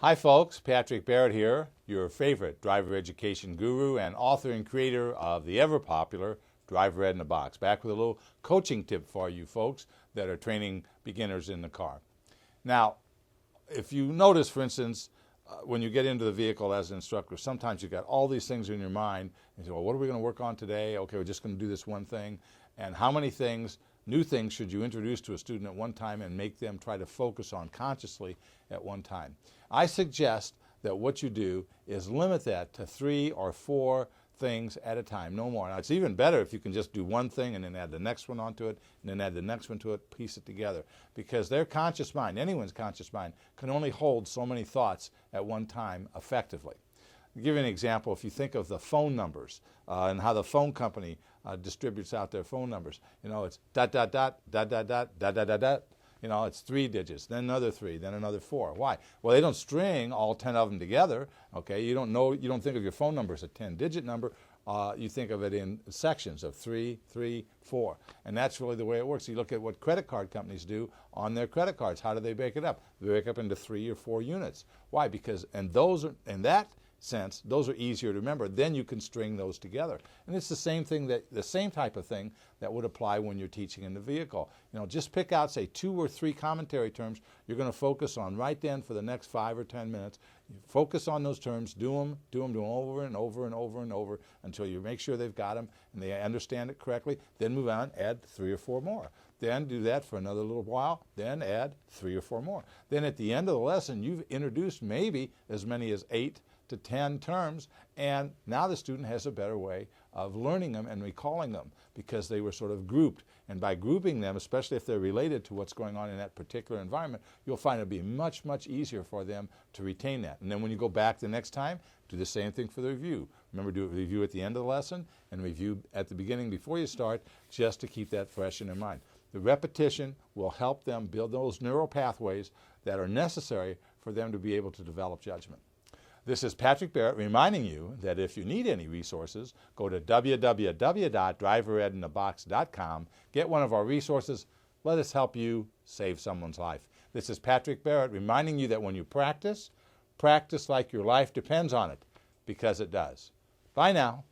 Hi folks, Patrick Barrett here, your favorite driver education guru and author and creator of the ever popular Driver Ed in a Box. Back with a little coaching tip for you folks that are training beginners in the car. Now, if you notice, for instance, when you get into the vehicle as an instructor, sometimes you've got all these things in your mind. And you say, well, what are we going to work on today? Okay, we're just going to do this one thing. And how many things, new things, should you introduce to a student at one time and make them try to focus on consciously at one time? I suggest that what you do is limit that to 3 or 4 things at a time, no more. Now, it's even better if you can just do one thing and then add the next one onto it, and then add the next one to it, piece it together. Because their conscious mind, anyone's conscious mind, can only hold so many thoughts at one time effectively. I'll give you an example. If you think of the phone numbers and how the phone company distributes out their phone numbers, you know, it's dot, dot, dot, dot, dot, dot, dot, dot, dot, dot. You know, it's 3 digits, then another 3, then another 4. Why? Well, they don't string all 10 of them together. Okay, you don't think of your phone number as a 10-digit number. You think of it in sections of 3, 3, 4, and that's really the way it works. You look at what credit card companies do on their credit cards. How do they break it up? They break up into 3 or 4 units. Why? Because in that sense, those are easier to remember. Then you can string those together, and it's the same type of thing that would apply when you're teaching in the vehicle. You know, just pick out, say, 2 or 3 commentary terms you're going to focus on right then for the next 5 or 10 minutes. You focus on those terms, do them over and over and over and over until you make sure they've got them and they understand it correctly. Then move on, add 3 or 4 more. Then do that for another little while, then add 3 or 4 more. Then at the end of the lesson, you've introduced maybe as many as 8 to 10 terms, and now the student has a better way of learning them and recalling them because they were sort of grouped. And by grouping them, especially if they're related to what's going on in that particular environment, you'll find it'll be much, much easier for them to retain that. And then when you go back the next time, do the same thing for the review. Remember, do a review at the end of the lesson and review at the beginning before you start, just to keep that fresh in their mind. The repetition will help them build those neural pathways that are necessary for them to be able to develop judgment. This is Patrick Barrett reminding you that if you need any resources, go to www.driveredinabox.com, get one of our resources, let us help you save someone's life. This is Patrick Barrett reminding you that when you practice, practice like your life depends on it, because it does. Bye now.